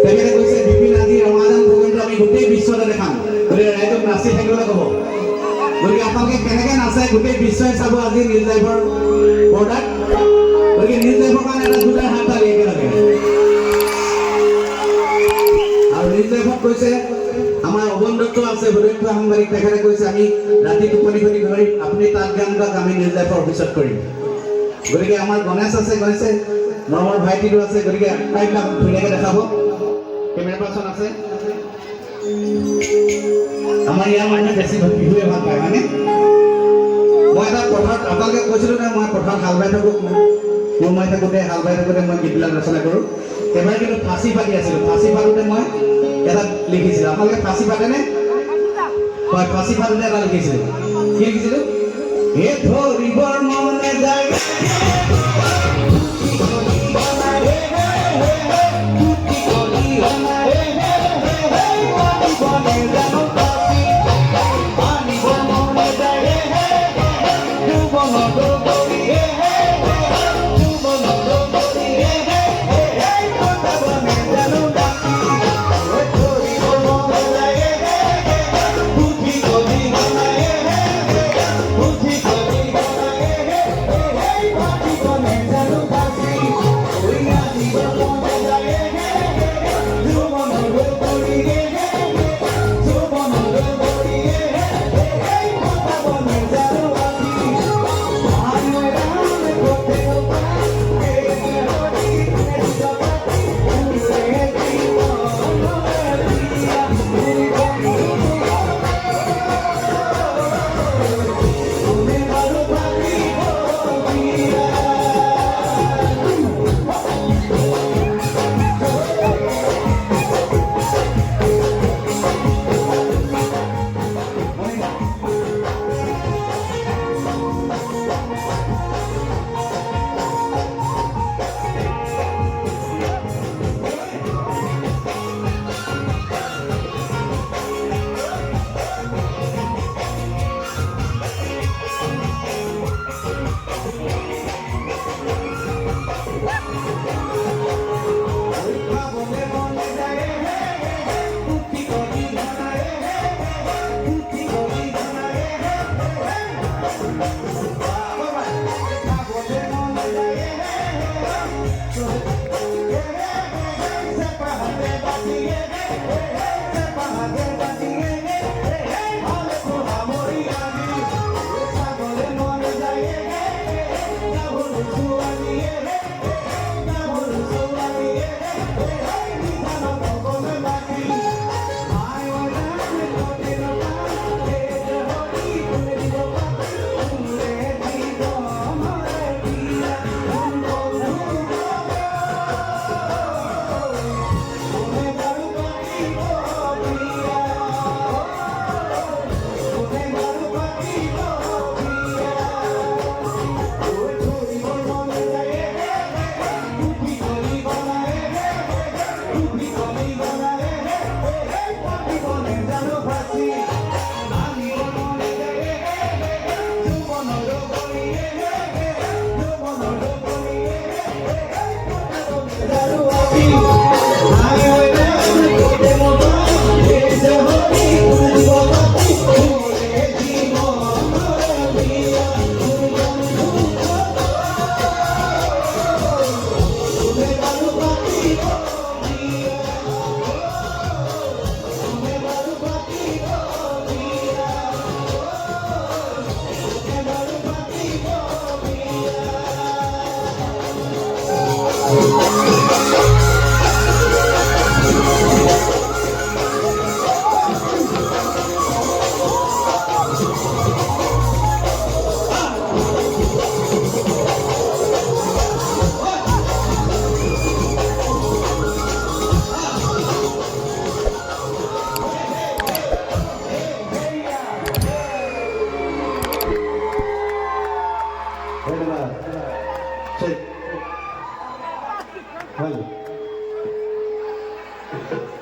তেখেতে কৈছে বিপিন আজি ৰমাদান প্ৰগ্ৰেমটো আমি গোটেই বিশ্বতে দেখাম গতিকে ৰাইজক নাচি থাকিবলৈ ক'ব গতিকে আপোনালোকে কেনেকৈ নাচে গোটেই বিশ্বই চাব আজি নিউজ লাইভৰ পৰ্দাত গতিকে নিউজ লাইভৰ কাৰণে এটা দুটাৰ হাত তালি একেলগে আৰু নিউজ লাইভত কৈছে আমাৰ অবন দত্ত আছে বৈদত্য সাংবাদিক তেখেতে কৈছে আমি ৰাতি টোপনি খতি ধৰি আপুনি তাত গান গাওক আমি নিউজ লাইভৰ অফিচত কৰিম গতিকে আমাৰ গণেশ আছে গণেশে মৰমৰ ভাইটিটো আছে গতিকে আটাইবিলাক ধুনীয়াকৈ দেখাব কেমেৰা পাৰ্চন আছে আমাৰ ইয়াৰ মানুহে বেছি বিহুৱে ভাল পায় হয়নে মই এটা পথাৰত আপোনালোকে কৈছিলোঁ নে মই পথাৰত হাল বাই থাকোঁ কোৰ মাৰি থাকোঁতে হাল বাই থাকোঁতে মই গীতবিলাক ৰচনা কৰোঁ এবাৰ কিন্তু ফাঁচি পাতি আছিলোঁ ফাঁচি পাতোঁতে মই এটা লিখিছিলোঁ আপোনালোকে ফাঁচি পাতেনে হয় ফাঁচি পাতোঁতে এটা লিখিছিলোঁ কি লিখিছিলোঁ হে ধৰিবৰ মনে যায় Well.